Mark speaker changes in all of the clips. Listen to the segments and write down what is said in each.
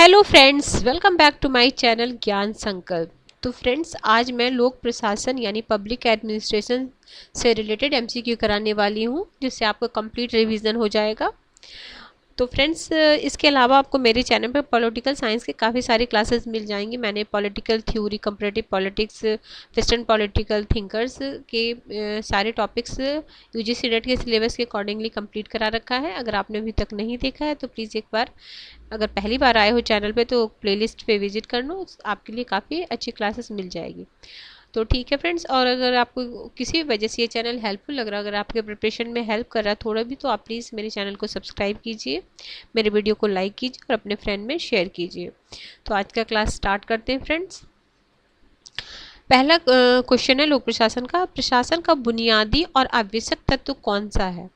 Speaker 1: Hello friends, welcome back to my channel Gyan Sankalp. तो friends, आज मैं लोक प्रशासन यानी पब्लिक एडमिनिस्ट्रेशन से रिलेटेड एमसीक्यू कराने वाली हूँ, जिससे आपका कंप्लीट रिवीजन हो जाएगा। तो फ्रेंड्स, इसके अलावा आपको मेरे चैनल पर पॉलिटिकल साइंस के काफ़ी सारी क्लासेस मिल जाएंगी। मैंने political theory, comparative politics, western political thinkers के सारे टॉपिक्स यूजीसी नेट के सिलेबस के अकॉर्डिंगली कंप्लीट करा रखा है। अगर आपने अभी तक नहीं देखा है तो प्लीज़ एक बार, अगर पहली बार आए हो चैनल पे तो प्लेलिस्ट पे विजिट कर लो, आपके लिए काफ़ी अच्छी क्लासेस मिल जाएगी। तो ठीक है फ्रेंड्स, और अगर आपको किसी वजह से ये चैनल हेल्पफुल लग रहा है, अगर आपके प्रिपरेशन में हेल्प कर रहा है थोड़ा भी, तो आप प्लीज़ मेरे चैनल को सब्सक्राइब कीजिए, मेरे वीडियो को लाइक कीजिए और अपने फ्रेंड में शेयर कीजिए। तो आज का क्लास स्टार्ट करते हैं फ्रेंड्स। पहला क्वेश्चन है लोक प्रशासन का। प्रशासन का बुनियादी और आवश्यक तत्व कौन सा है?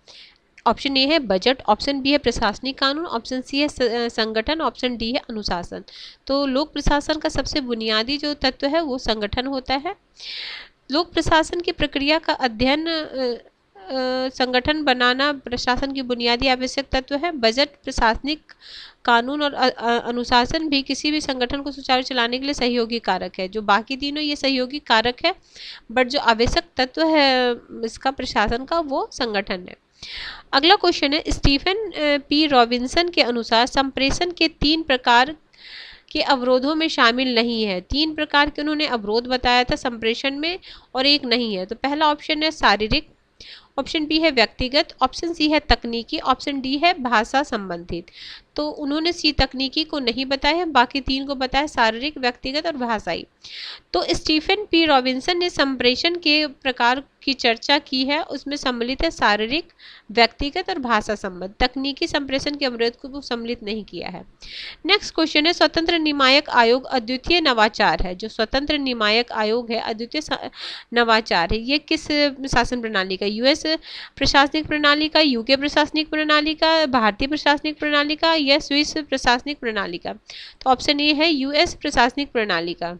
Speaker 1: ऑप्शन ए है बजट, ऑप्शन बी है प्रशासनिक कानून, ऑप्शन सी है संगठन, ऑप्शन डी है अनुशासन। तो लोक प्रशासन का सबसे बुनियादी जो तत्व है वो संगठन होता है। लोक प्रशासन की प्रक्रिया का अध्ययन, संगठन बनाना प्रशासन की बुनियादी आवश्यक तत्व है। बजट, प्रशासनिक कानून और अनुशासन भी किसी भी संगठन को सुचारू चलाने के लिए सहयोगी कारक है। जो बाकी तीनों ये सहयोगी कारक है, बट जो आवश्यक तत्व है इसका प्रशासन का वो संगठन है। अगला क्वेश्चन है, स्टीफन पी रॉबिन्सन के अनुसार संप्रेषण के 3 प्रकार के अवरोधों में शामिल नहीं है। 3 प्रकार के उन्होंने अवरोध बताया था संप्रेषण में, और एक नहीं है। तो पहला ऑप्शन है शारीरिक, ऑप्शन बी है व्यक्तिगत, ऑप्शन सी है तकनीकी, ऑप्शन डी है भाषा संबंधित। तो उन्होंने सी तकनीकी को नहीं बताया, बाकी 3 को बताया, शारीरिक, व्यक्तिगत और भाषाई। तो स्टीफन पी रॉबिन्सन ने संप्रेषण के प्रकार की चर्चा की है, उसमें सम्मिलित है शारीरिक, व्यक्तिगत और भाषा संबंध। तकनीकी संप्रेषण के अवरोध को सम्मिलित नहीं किया है। नेक्स्ट क्वेश्चन है, स्वतंत्र नियामक आयोग अद्वितीय नवाचार है। जो स्वतंत्र नियामक आयोग है अद्वितीय नवाचार है, ये किस शासन प्रणाली का? यूएस प्रशासनिक प्रणाली का, यूके प्रशासनिक प्रणाली का, भारतीय प्रशासनिक प्रणाली का या स्विस प्रशासनिक प्रणाली का? तो ऑप्शन ए है यूएस प्रशासनिक प्रणाली का।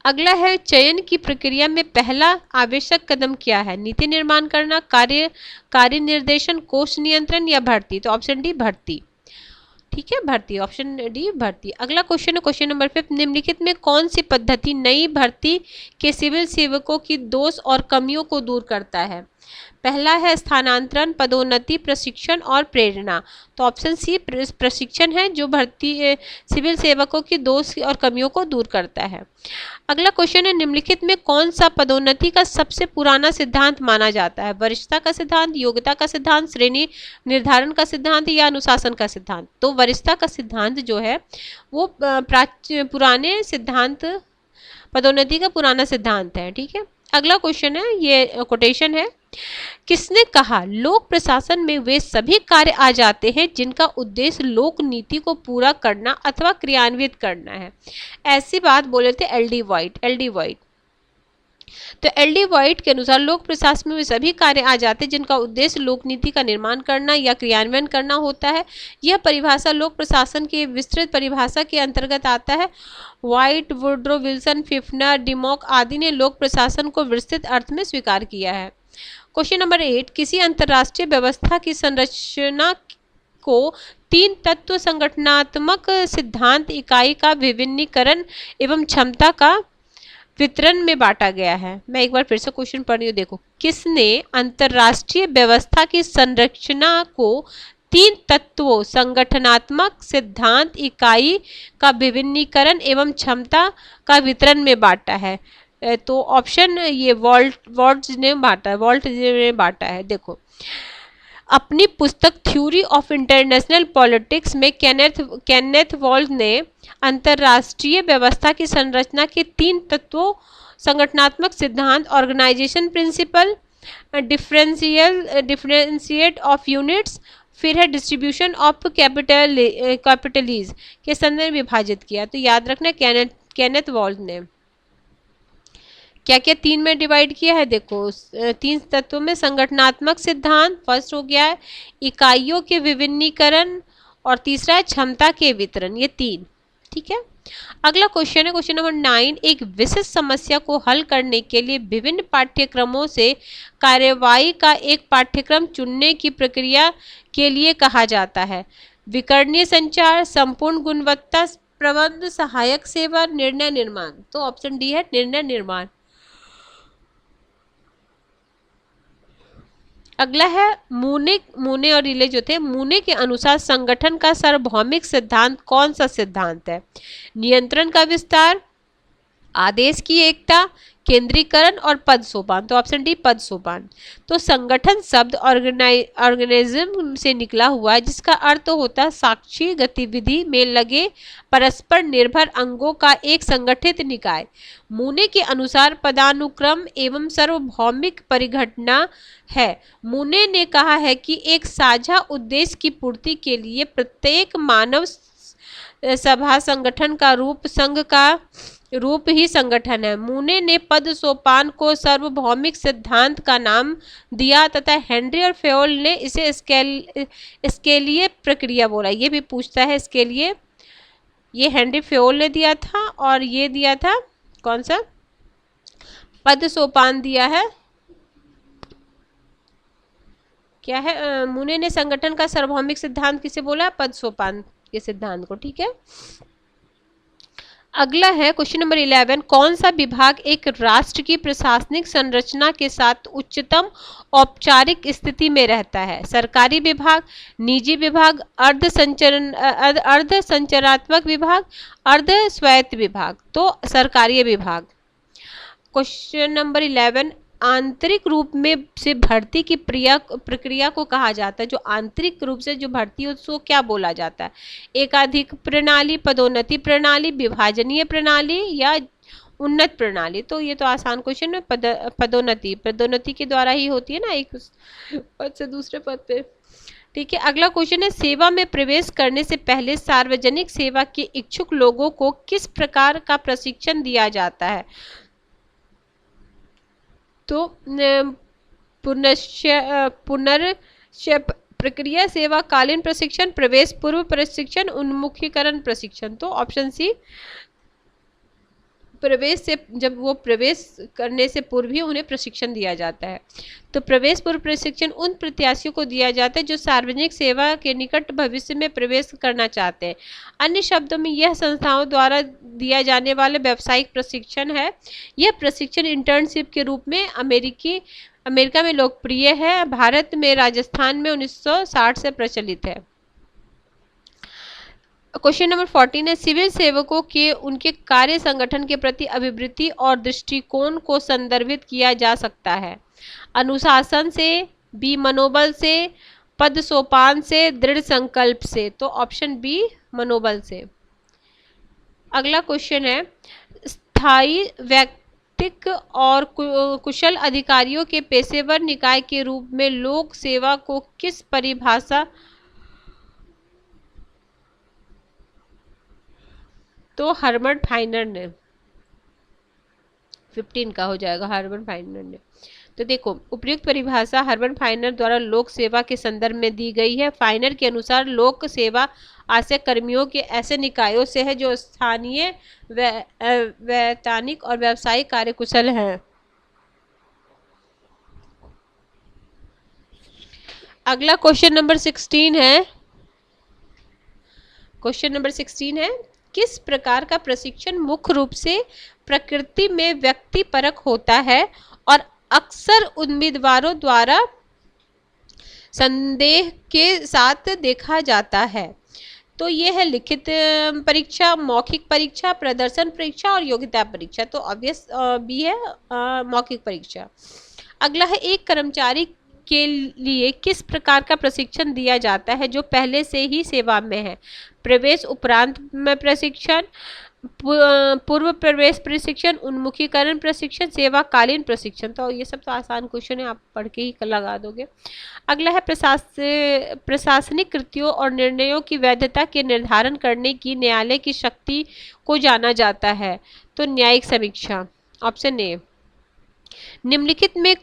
Speaker 1: अगला है, चयन की प्रक्रिया में पहला आवश्यक कदम क्या है? नीति निर्माण करना, कार्य निर्देशन, कोष नियंत्रण या भर्ती? तो ऑप्शन डी भर्ती। ठीक है, भर्ती, ऑप्शन डी भर्ती। अगला क्वेश्चन है क्वेश्चन नंबर 5, निम्नलिखित में कौन सी पद्धति नई भर्ती के सिविल सेवकों की दोष और कमियों को दूर करता है? पहला है स्थानांतरण, पदोन्नति, प्रशिक्षण और प्रेरणा। तो ऑप्शन सी प्रशिक्षण है, जो भर्ती सिविल सेवकों की दोष और कमियों को दूर करता है। अगला क्वेश्चन है, निम्नलिखित में कौन सा पदोन्नति का सबसे पुराना सिद्धांत माना जाता है? वरिष्ठता का सिद्धांत, योग्यता का सिद्धांत, श्रेणी निर्धारण का सिद्धांत या अनुशासन का सिद्धांत? तो वरिष्ठता का सिद्धांत जो है वो पुराने सिद्धांत, पदोन्नति का पुराना सिद्धांत है। ठीक है, अगला क्वेश्चन है, ये कोटेशन है, किसने कहा लोक प्रशासन में वे सभी कार्य आ जाते हैं जिनका उद्देश्य लोक नीति को पूरा करना अथवा क्रियान्वित करना है? ऐसी बात बोले थे एल.डी. वाइट। तो एल.डी. वाइट के अनुसार लोक प्रशासन में वे सभी कार्य आ जाते हैं जिनका उद्देश्य लोक नीति का निर्माण करना या क्रियान्वयन करना होता है। यह परिभाषा लोक प्रशासन की विस्तृत परिभाषा के अंतर्गत आता है। वाइट, वुड्रो विल्सन, फिफ्नर, डिमॉक आदि ने लोक प्रशासन को विस्तृत अर्थ में स्वीकार किया है। क्वेश्चन नंबर 8, किसी अंतर्राष्ट्रीय व्यवस्था की संरचना को 3 तत्व संगठनात्मक सिद्धांत, इकाई का विभिन्नीकरण एवं क्षमता का वितरण में बांटा गया है। मैं एक बार फिर से क्वेश्चन पढ़ रही हूँ, देखो, किसने अंतर्राष्ट्रीय व्यवस्था की संरचना को 3 तत्वों संगठनात्मक सिद्धांत, इकाई का विभिन्नीकरण एवं क्षमता का वितरण में बांटा है? तो ऑप्शन ये वॉल्ट ने बांटा है। देखो, अपनी पुस्तक थ्योरी ऑफ इंटरनेशनल पॉलिटिक्स में केनेथ वॉल्ट ने अंतर्राष्ट्रीय व्यवस्था की संरचना के 3 तत्वों संगठनात्मक सिद्धांत, organisation principle, differentiate of units, फिर है डिस्ट्रीब्यूशन ऑफ कैपिटलीज के संदर्भ में विभाजित किया। तो याद रखना, केनेथ वॉल्ट ने क्या क्या 3 में डिवाइड किया है? देखो, 3 तत्वों में संगठनात्मक सिद्धांत फर्स्ट हो गया है, इकाइयों के विभिन्नीकरण, और तीसरा है क्षमता के वितरण। ये 3। ठीक है, अगला क्वेश्चन है क्वेश्चन नंबर 9, एक विशिष्ट समस्या को हल करने के लिए विभिन्न पाठ्यक्रमों से कार्यवाही का एक पाठ्यक्रम चुनने की प्रक्रिया के लिए कहा जाता है। विकर्णीय संचार, संपूर्ण गुणवत्ता प्रबंध, सहायक सेवा, निर्णय निर्माण। तो ऑप्शन डी है निर्णय निर्माण। अगला है मूने और रिले जो थे, मूने के अनुसार संगठन का सार्वभौमिक सिद्धांत कौन सा सिद्धांत है? नियंत्रण का विस्तार, आदेश की एकता, केंद्रीकरण और पद सोपान। तो ऑप्शन डी पद सोपान। तो संगठन शब्द ऑर्गेनिज्म से निकला हुआ है, जिसका अर्थ होता है साक्षी गतिविधि में लगे परस्पर निर्भर अंगों का एक संगठित निकाय। मूने के अनुसार पदानुक्रम एवं सार्वभौमिक परिघटना है। मूने ने कहा है कि एक साझा उद्देश्य की पूर्ति के लिए प्रत्येक मानव सभा संगठन का रूप संघ का रूप ही संगठन है। मूने ने पद सोपान को सार्वभौमिक सिद्धांत का नाम दिया तथा हेनरी और फेयोल ने इसे स्केलीय प्रक्रिया बोला। ये भी पूछता है स्केलीय, ये हेनरी फेयोल ने दिया था और ये दिया था कौन सा? पद सोपान दिया है। क्या है? मूने ने संगठन का सार्वभौमिक सिद्धांत किसे बोला? पद सोपान के सिद्धांत को। ठीक है। अगला है क्वेश्चन नंबर 11, कौन सा विभाग एक राष्ट्र की प्रशासनिक संरचना के साथ उच्चतम औपचारिक स्थिति में रहता है? सरकारी विभाग, निजी विभाग, अर्ध संरचनात्मक विभाग, अर्ध स्वायत्त विभाग। तो सरकारी विभाग। क्वेश्चन नंबर 11, आंतरिक रूप में से भर्ती की प्रक्रिया को कहा जाता है। जो आंतरिक रूप से जो भर्ती है उसको क्या बोला जाता है? एकाधिक प्रणाली, पदोन्नति प्रणाली, विभाजनीय प्रणाली या उन्नत प्रणाली। तो ये तो आसान क्वेश्चन है। पदोन्नति के द्वारा ही होती है ना, एक पद से दूसरे पद पे। ठीक है। अगला क्वेश्चन है, सेवा में प्रवेश करने से पहले सार्वजनिक सेवा के इच्छुक लोगों को किस प्रकार का प्रशिक्षण दिया जाता है? तो पुनर्चय प्रक्रिया, सेवा कालीन प्रशिक्षण, प्रवेश पूर्व प्रशिक्षण, उन्मुखीकरण प्रशिक्षण। तो ऑप्शन सी, प्रवेश से, जब वो प्रवेश करने से पूर्व ही उन्हें प्रशिक्षण दिया जाता है। तो प्रवेश पूर्व प्रशिक्षण उन प्रत्याशियों को दिया जाता है जो सार्वजनिक सेवा के निकट भविष्य में प्रवेश करना चाहते हैं। अन्य शब्दों में यह संस्थाओं द्वारा दिया जाने वाला व्यावसायिक प्रशिक्षण है। यह प्रशिक्षण इंटर्नशिप के रूप में अमेरिका में लोकप्रिय है। भारत में राजस्थान में 1960 से प्रचलित है। क्वेश्चन नंबर 14 है, सिविल सेवकों के उनके कार्य संगठन के प्रति अभिवृत्ति और दृष्टिकोण को संदर्भित किया जा सकता है? अनुशासन से, बी मनोबल से, पद सोपान से, दृढ़ संकल्प से। तो ऑप्शन बी मनोबल से। अगला क्वेश्चन है, स्थायी व्यक्तिक और कुशल अधिकारियों के पेशेवर निकाय के रूप में लोक सेवा को किस परिभाषा? तो हर्बर्ट फाइनर ने, 15 का हो जाएगा, हर्बर्ट फाइनर ने। तो देखो, उपयुक्त परिभाषा हर्बर्ट फाइनर द्वारा लोक सेवा के संदर्भ में दी गई है। फाइनर के अनुसार लोक सेवा आशय कर्मियों के ऐसे निकायों से है जो स्थानीय, वैधानिक और व्यावसायिक कार्यकुशल हैं। अगला क्वेश्चन नंबर 16 है। क्वेश्चन नंबर 16 है, किस प्रकार का प्रशिक्षण मुख्य रूप से प्रकृति में व्यक्तिपरक होता है और अक्सर उम्मीदवारों द्वारा संदेह के साथ देखा जाता है? तो ये है लिखित परीक्षा, मौखिक परीक्षा, प्रदर्शन परीक्षा और योग्यता परीक्षा। तो ऑब्वियस बी है मौखिक परीक्षा। अगला है, एक कर्मचारी के लिए किस प्रकार का प्रशिक्षण दिया जाता है जो पहले से ही सेवा में है? प्रवेश उपरांत में प्रशिक्षण, पूर्व प्रवेश प्रशिक्षण, उन्मुखीकरण प्रशिक्षण, सेवाकालीन प्रशिक्षण। तो ये सब तो आसान क्वेश्चन है, आप पढ़ के ही लगा दोगे। अगला है, प्रशासनिक कृतियों और निर्णयों की वैधता के निर्धारण करने की न्यायालय की शक्ति को जाना जाता है? तो न्यायिक समीक्षा। Option A. निम्नलिखित में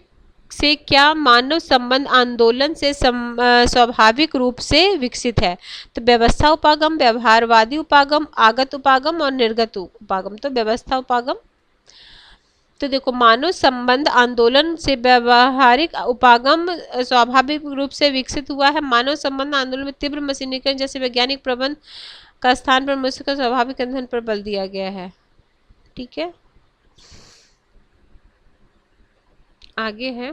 Speaker 1: से क्या मानव संबंध आंदोलन से स्वाभाविक रूप से विकसित है? तो व्यवस्था उपागम, व्यवहारवादी उपागम, आगत उपागम और निर्गत उपागम। तो व्यवस्था उपागम। तो देखो, मानव संबंध आंदोलन से व्यवहारिक उपागम स्वाभाविक रूप से विकसित हुआ है। मानव संबंध आंदोलन में तीव्र मशीनीकरण जैसे वैज्ञानिक प्रबंध का स्थान पर मनुष्य का स्वाभाविक अध्ययन पर बल दिया गया है। ठीक है, आगे है,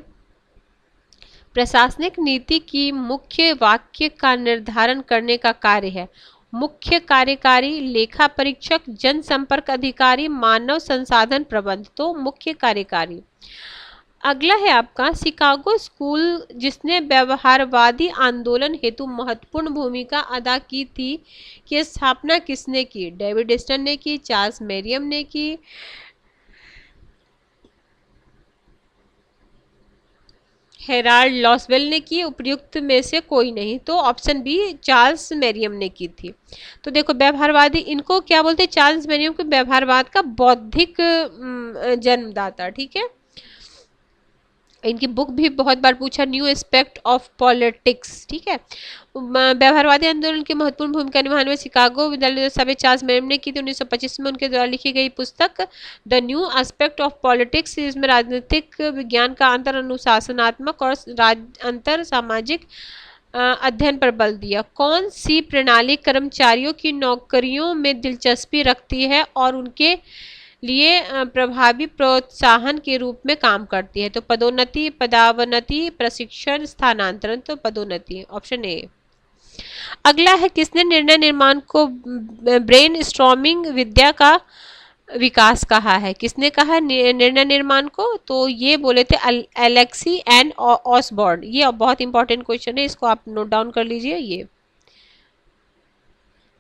Speaker 1: प्रशासनिक नीति की मुख्य वाक्य का निर्धारण करने का कार्य है। मुख्य कार्यकारी, लेखा परीक्षक, जनसंपर्क अधिकारी, मानव संसाधन प्रबंध। तो मुख्य कार्यकारी। अगला है आपका, शिकागो स्कूल जिसने व्यवहारवादी आंदोलन हेतु महत्वपूर्ण भूमिका अदा की थी, की स्थापना किसने की? डेविड स्टन ने की, चार्ल्स मेरियम ने की, हेराल्ड लॉसवेल ने की, उपर्युक्त में से कोई नहीं। तो ऑप्शन बी, चार्ल्स मेरियम ने की थी। तो देखो, व्यवहारवादी, इनको क्या बोलते हैं? चार्ल्स मेरियम को व्यवहारवाद का बौद्धिक जन्मदाता। ठीक है, इनकी बुक भी बहुत बार पूछा, न्यू एस्पेक्ट ऑफ पॉलिटिक्स। ठीक है, व्यवहारवादी आंदोलन की महत्वपूर्ण भूमिका निभाने में शिकागो विद्यालय सभ्य चार्ल्स मेरियम ने की थी। 1925 में उनके द्वारा लिखी गई पुस्तक the new aspect of politics, इसमें राजनीतिक विज्ञान का अंतर अनुशासनात्मक और अंतर सामाजिक अध्ययन पर बल दिया। कौन सी प्रणाली कर्मचारियों की नौकरियों में दिलचस्पी रखती है और उनके लिए प्रभावी प्रोत्साहन के रूप में काम करती है? तो पदोन्नति, पदावनति, प्रशिक्षण, स्थानांतरण। तो पदोन्नति, ऑप्शन ए। अगला है, किसने निर्णय निर्माण को ब्रेन स्टॉर्मिंग विद्या का विकास कहा है? किसने कहा निर्णय निर्माण को? तो ये बोले थे एलेक्सी एंड ऑसबॉर्न। ये बहुत इंपॉर्टेंट क्वेश्चन है, इसको आप नोट डाउन कर लीजिए। ये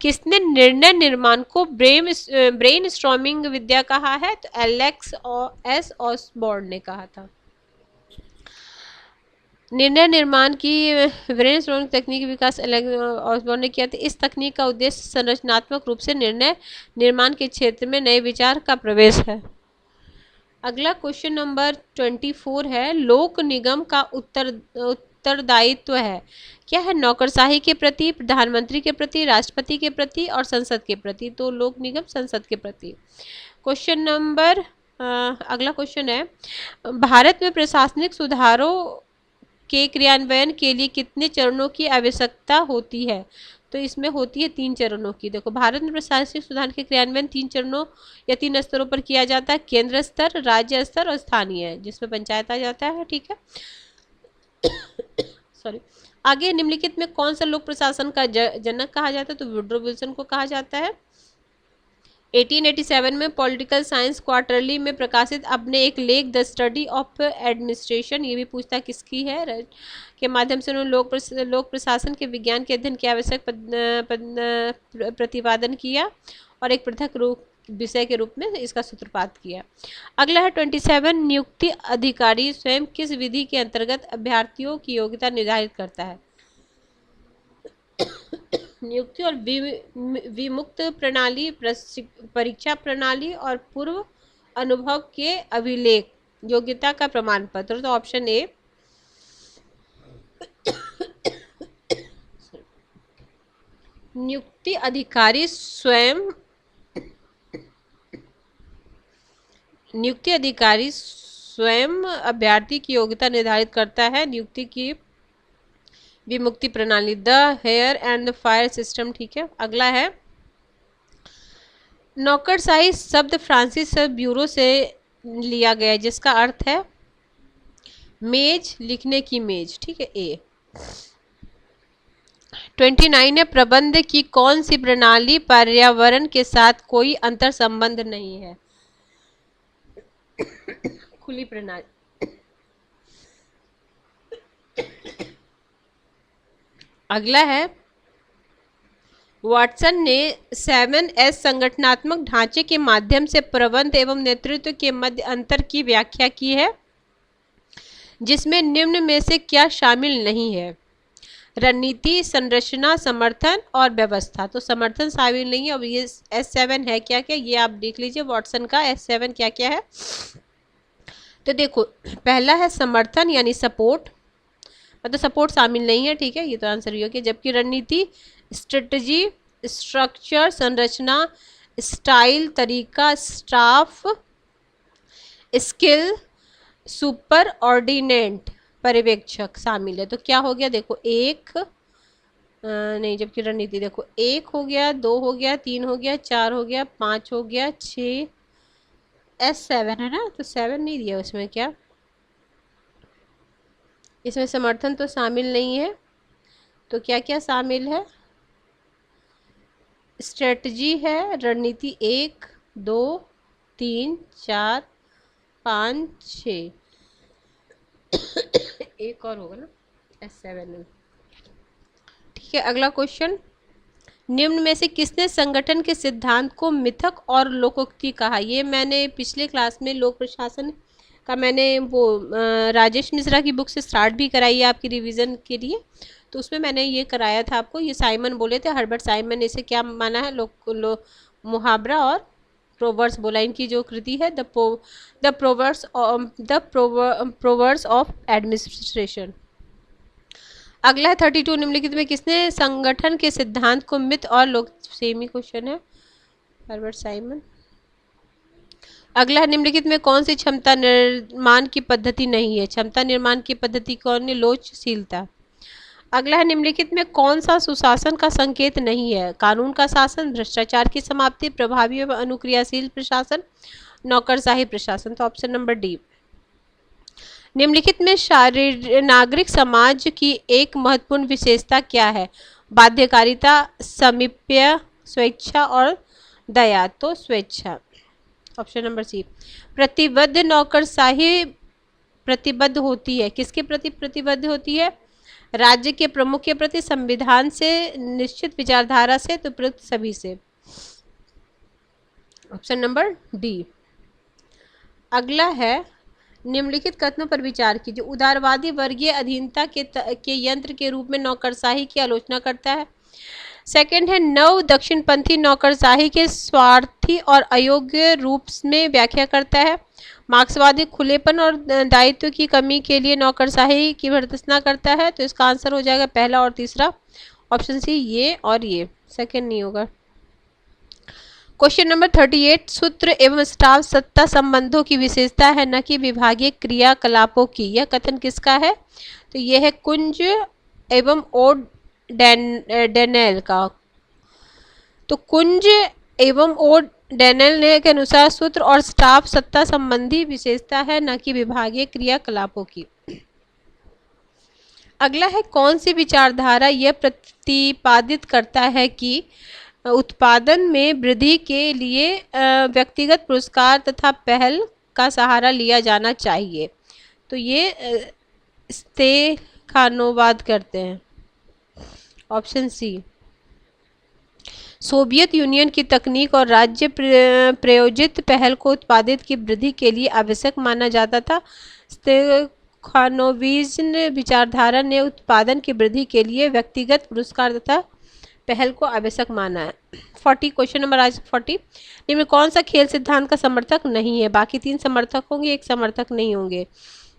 Speaker 1: किसने निर्णय निर्माण को ब्रेन स्टॉर्मिंग विद्या कहा है? तो एलेक्स एस ऑसबॉर्न ने कहा था। निर्णय निर्माण की ब्रेन स्टॉर्मिंग तकनीक विकास एलेक्स ऑसबॉर्न ने किया था। इस तकनीक का उद्देश्य संरचनात्मक रूप से निर्णय निर्माण के क्षेत्र में नए विचार का प्रवेश है। अगला क्वेश्चन नंबर 24 है, लोक निगम का उत्तरदायित्व है क्या है? नौकरशाही के प्रति, प्रधानमंत्री के प्रति, राष्ट्रपति के प्रति और संसद के प्रति। तो लोक निगम संसद के प्रति। क्वेश्चन नंबर अगला क्वेश्चन है, भारत में प्रशासनिक सुधारों के क्रियान्वयन के लिए कितने चरणों की आवश्यकता होती है? तो इसमें होती है 3 चरणों की। देखो, भारत में प्रशासनिक सुधार के क्रियान्वयन 3 चरणों या 3 स्तरों पर किया जाता है, केंद्र स्तर, राज्य स्तर और स्थानीय, जिसमें पंचायत आ जाता है। ठीक है, सॉरी। आगे, निम्नलिखित में कौन सा लोक प्रशासन का जनक कहा जाता है? तो वुड्रो विल्सन को कहा जाता है। 1887 में पॉलिटिकल साइंस क्वार्टरली में प्रकाशित अपने एक लेख द स्टडी ऑफ एडमिनिस्ट्रेशन, ये भी पूछता किसकी है, के माध्यम से उन्होंने लोक प्रशासन के विज्ञान के अध्ययन की आवश्यक प्रतिपादन किया और एक पृथक विषय के रूप में इसका सूत्रपात किया। अगला है 27, नियुक्ति अधिकारी स्वयं किस विधि के अंतर्गत अभ्यर्थियों की योग्यता निर्धारित करता है? नियुक्ति और विमुक्त प्रणाली, परीक्षा प्रणाली और पूर्व अनुभव के अभिलेख, योग्यता का प्रमाण पत्र। तो ऑप्शन ए। नियुक्ति अधिकारी स्वयं अभ्यर्थी की योग्यता निर्धारित करता है। नियुक्ति की विमुक्ति प्रणाली, the hire and the fire system. ठीक है, अगला है, नौकरशाही शब्द फ्रांसीसी शब्द ब्यूरो से लिया गया जिसका अर्थ है मेज, लिखने की मेज। ठीक है, ए। 29 है, प्रबंध की कौन सी प्रणाली पर्यावरण के साथ कोई अंतर संबंध नहीं है? खुली प्रणाली। अगला है, वाटसन ने 7S संगठनात्मक ढांचे के माध्यम से प्रबंध एवं नेतृत्व के मध्य अंतर की व्याख्या की है, जिसमें निम्न में से क्या शामिल नहीं है? रणनीति, संरचना, समर्थन और व्यवस्था। तो समर्थन शामिल नहीं है। और ये S7 है क्या क्या, ये आप देख लीजिए, वाटसन का S7 क्या क्या है। तो देखो, पहला है समर्थन यानी सपोर्ट, मतलब सपोर्ट शामिल नहीं है। ठीक है, ये तो आंसर ही हो गया। जबकि रणनीति, स्ट्रेटजी, स्ट्रक्चर, संरचना, स्टाइल, तरीका, स्टाफ, स्किल सुपर ऑर्डिनेट पर्यवेक्षक शामिल है। तो क्या हो गया देखो, एक नहीं, जबकि रणनीति देखो, एक हो गया, दो हो गया, तीन हो गया, चार हो गया, पांच हो गया, छ, S7 है ना, तो 7 नहीं दिया उसमें, क्या इसमें समर्थन तो शामिल नहीं है। तो क्या क्या शामिल है, स्ट्रेटजी है, रणनीति 1, 2, 3, 4, 5, 6, एक और होगा ना, S7 में। ठीक है, अगला क्वेश्चन, निम्न में से किसने संगठन के सिद्धांत को मिथक और लोकोक्ति कहा। ये मैंने पिछले क्लास में लोक प्रशासन का मैंने वो राजेश मिश्रा की बुक से स्टार्ट भी कराई है आपकी रिवीजन के लिए। तो उसमें मैंने ये कराया था आपको, ये साइमन बोले थे, हर्बर्ट साइमन ने इसे क्या माना है, मुहावरा और प्रोवर्स बोला। इनकी जो कृति है द प्रोवर्स ऑफ एडमिनिस्ट्रेशन। अगला है 32, निम्नलिखित में किसने संगठन के सिद्धांत को मिथ और लोक, सेम ही क्वेश्चन है, हर्बर्ट साइमन। अगला है, निम्नलिखित में कौन सी क्षमता निर्माण की पद्धति नहीं है। क्षमता निर्माण की पद्धति कौन है, लोचशीलता। अगला है, निम्नलिखित में कौन सा सुशासन का संकेत नहीं है। कानून का शासन, भ्रष्टाचार की समाप्ति, प्रभावी एवं अनुक्रियाशील प्रशासन, नौकरशाही प्रशासन। तो ऑप्शन नंबर डी। निम्नलिखित में नागरिक समाज की एक महत्वपूर्ण विशेषता क्या है। बाध्यकारिता, समीप्य, स्वेच्छा और दया। तो स्वेच्छा, ऑप्शन नंबर सी। प्रतिबद्ध नौकरशाही प्रतिबद्ध होती है, किसके प्रति प्रतिबद्ध होती है, राज्य के प्रमुख के प्रति, संविधान से, निश्चित विचारधारा से, तो प्रति सभी से। Option number D. अगला है, निम्नलिखित कथनों पर विचार कीजिए। उदारवादी वर्गीय अधीनता के यंत्र के रूप में नौकरशाही की आलोचना करता है। सेकंड है, नव दक्षिणपंथी नौकरशाही के स्वार्थी और अयोग्य रूप में व्याख्या करता है। मार्क्सवादी खुलेपन और दायित्व की कमी के लिए नौकरशाही की भर्त्सना करता है। तो इसका आंसर हो जाएगा पहला और तीसरा, ऑप्शन सी, ये और ये, सेकंड नहीं होगा। क्वेश्चन नंबर 38, सूत्र एवं स्टाफ सत्ता संबंधों की विशेषता है, न कि विभागीय क्रियाकलापों की। यह कथन किसका है, तो यह है कुंज एवं ओ डेनेल का। तो कुंज एवं ओ डेनेल ने के अनुसार सूत्र और स्टाफ सत्ता संबंधी विशेषता है, न कि विभागीय क्रियाकलापों की। अगला है, कौन सी विचारधारा यह प्रतिपादित करता है कि उत्पादन में वृद्धि के लिए व्यक्तिगत पुरस्कार तथा पहल का सहारा लिया जाना चाहिए। तो ये स्तेखानोवाद करते हैं, ऑप्शन सी। सोवियत यूनियन की तकनीक और राज्य प्रायोजित पहल को उत्पादित की वृद्धि के लिए आवश्यक माना जाता था। स्तेखानोविज़्म विचारधारा ने उत्पादन की वृद्धि के लिए व्यक्तिगत पुरस्कार तथा पहल को आवश्यक माना है। 40, क्वेश्चन नंबर आज 40, इनमें कौन सा खेल सिद्धांत का समर्थक नहीं है। बाकी 3 समर्थक होंगे, एक समर्थक नहीं होंगे।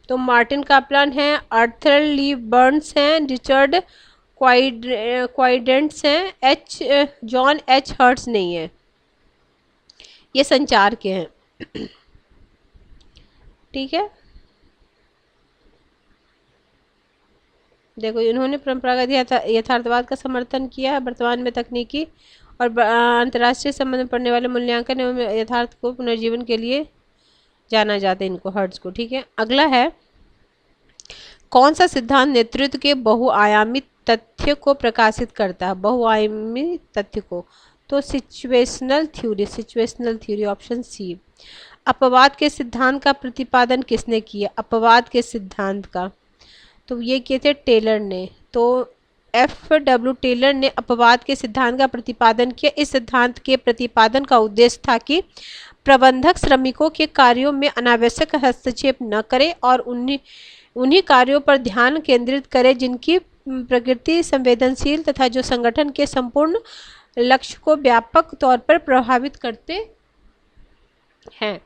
Speaker 1: तो मार्टिन कापलान है, आर्थर ली बर्न्स हैं, रिचर्ड क्वाइडेंट्स हैं, जॉन एच हर्ट्स नहीं है। ये संचार के हैं। ठीक है, देखो, इन्होंने परंपरागत यथार्थवाद का समर्थन किया है। वर्तमान में तकनीकी और अंतर्राष्ट्रीय संबंध में पड़ने वाले मूल्यांकन एवं यथार्थ को पुनर्जीवन के लिए जाना जाता है, इनको, हर्ट्स को। ठीक है, अगला है, कौन सा सिद्धांत नेतृत्व के बहुआयामी तथ्य को प्रकाशित करता है। बहुआयामी तथ्य को, तो सिचुएशनल थ्योरी, ऑप्शन सी। अपवाद के सिद्धांत का प्रतिपादन किसने किया। अपवाद के सिद्धांत का, तो ये किए थे टेलर ने। तो F.W. टेलर ने अपवाद के सिद्धांत का प्रतिपादन किया। इस सिद्धांत के प्रतिपादन का उद्देश्य था कि प्रबंधक श्रमिकों के कार्यों में अनावश्यक हस्तक्षेप न करे और उन्हीं कार्यों पर ध्यान केंद्रित करे जिनकी प्रकृति संवेदनशील तथा जो संगठन के संपूर्ण लक्ष्य को व्यापक तौर पर प्रभावित करते हैं।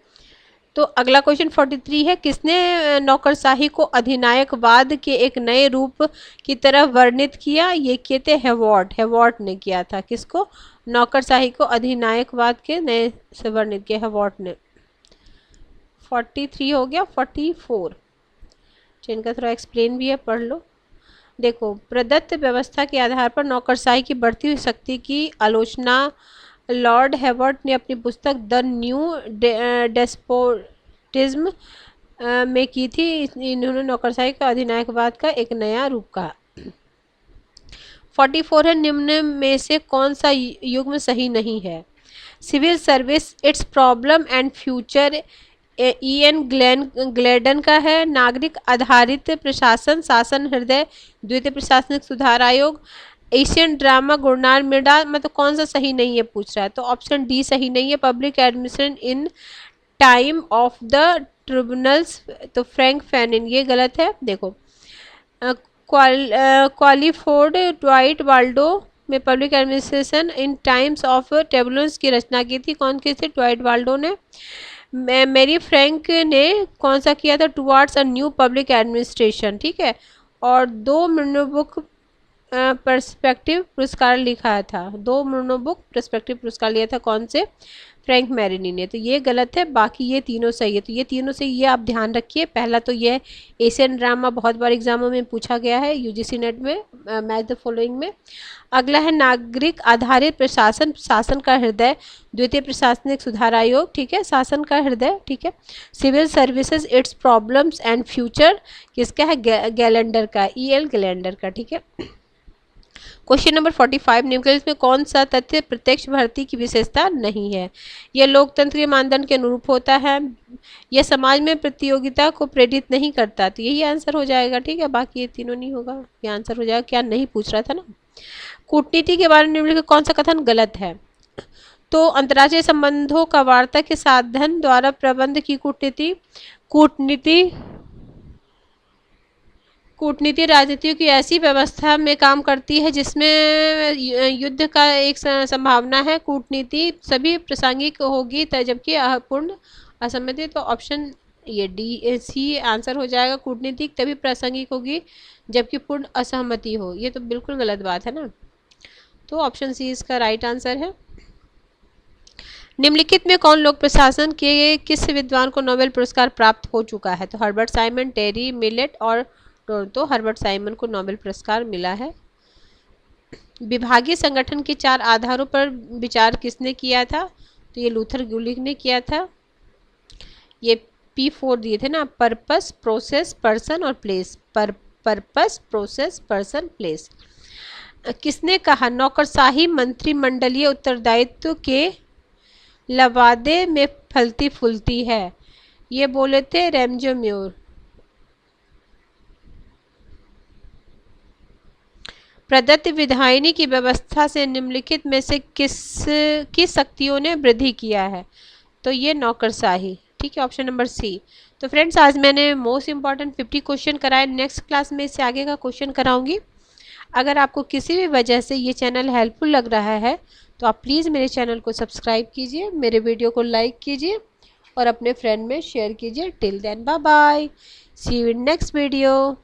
Speaker 1: तो अगला क्वेश्चन 43 है, किसने नौकरशाही को अधिनायकवाद के एक नए रूप की तरह वर्णित किया। ये किए थे हेवॉर्ट ने किया था। किसको, नौकरशाही को अधिनायकवाद के नए से वर्णित किया, हेवॉर्ट ने। 43 हो गया, 44। इनका थोड़ा एक्सप्लेन भी है, पढ़ लो। देखो, प्रदत्त व्यवस्था के आधार पर नौकरशाही की बढ़ती हुई शक्ति की आलोचना लॉर्ड हेवर्ट ने अपनी पुस्तक द न्यू डेस्पोटिज्म में की थी। इन्होंने नौकरशाही का अधिनायकवाद का एक नया रूप कहा। 44 है, निम्न में से कौन सा युग्म सही नहीं है? Civil service, its problem and future, EN Gladden का है। नागरिक आधारित प्रशासन, शासन हृदय, द्वितीय प्रशासनिक सुधार आयोग, एशियन ड्रामा, गुरनार मिर्डा। मतलब कौन सा सही नहीं है पूछ रहा है, तो ऑप्शन डी सही नहीं है, public administration in time of the tribunals, तो फ्रैंक फैनिन, ये गलत है। देखो, क्वालिफोर्ड ट्वाइट वाल्डो में public administration in times of tribunals की रचना की थी। कौन की थी? ट्वाइट वाल्डो ने। मेरी फ्रैंक ने कौन सा किया था? Towards a new public administration, ठीक है। और 2 बुक पर्सपेक्टिव पुरस्कार लिखा था, 2 बुक पर्सपेक्टिव पुरस्कार लिया था, कौन से? फ्रैंक मैरिनी ने। तो ये गलत है, बाकी ये तीनों सही है। तो ये तीनों से ये आप ध्यान रखिए। पहला तो ये एशियन ड्रामा बहुत बार एग्जामों में पूछा गया है, UGC नेट में, मैच द फॉलोइंग में। अगला है नागरिक आधारित प्रशासन, शासन का हृदय, द्वितीय प्रशासनिक सुधार आयोग, ठीक है, शासन का हृदय, ठीक है। Civil services, its problems and future, किसका है? गैलेंडर का, EL गैलेंडर का, ठीक है। क्वेश्चन नंबर 45, निम्नलिखित में कौन सा तथ्य प्रत्यक्ष भर्ती की विशेषता नहीं है? यह लोकतंत्र के मानदंड के अनुरूप होता है, यह समाज में प्रतियोगिता को प्रेरित नहीं करता, तो यही आंसर हो जाएगा, ठीक है। बाकी ये तीनों नहीं होगा, ये आंसर हो जाएगा। क्या नहीं पूछ रहा था ना। कूटनीति के बारे में निम्नलिखित कौन सा कथन गलत है? तो अंतर्राष्ट्रीय संबंधों का वार्ता के साधन द्वारा प्रबंध की कूटनीति राजनीतियों की ऐसी व्यवस्था में काम करती है जिसमें युद्ध का एक संभावना है। कूटनीति सभी प्रासंगिक होगी जबकि पूर्ण असहमति, तो ऑप्शन ये D आंसर हो जाएगा। कूटनीति तभी प्रासंगिक होगी जबकि पूर्ण असहमति हो, ये तो बिल्कुल गलत बात है ना। तो ऑप्शन C इसका राइट आंसर है। निम्नलिखित में कौन लोक प्रशासन के किस विद्वान को नोबेल पुरस्कार प्राप्त हो चुका है? तो हर्बर्ट साइमन, टेरी मिलेट और तो हर्बर्ट साइमन को नोबेल पुरस्कार मिला है। विभागीय संगठन के 4 आधारों पर विचार किसने किया था? तो ये लूथर गुलिग ने किया था। ये P4 दिए थे ना, पर्पस, प्रोसेस, पर्सन और place. Purpose, process, person, place. किसने कहा नौकरशाही मंत्रिमंडलीय उत्तरदायित्व के लवादे में फलती फूलती है? ये बोले थे रैमजो म्यूर। प्रदत्त विधायिनी की व्यवस्था से निम्नलिखित में से किस शक्तियों ने वृद्धि किया है? तो ये नौकरशाही, ठीक है, ऑप्शन नंबर C। तो फ्रेंड्स, आज मैंने मोस्ट इंपॉर्टेंट 50 क्वेश्चन कराए। नेक्स्ट क्लास में इससे आगे का क्वेश्चन कराऊंगी। अगर आपको किसी भी वजह से ये चैनल हेल्पफुल लग रहा है तो आप प्लीज़ मेरे चैनल को सब्सक्राइब कीजिए, मेरे वीडियो को लाइक कीजिए और अपने फ्रेंड में शेयर कीजिए। Till then bye bye, see you in next video.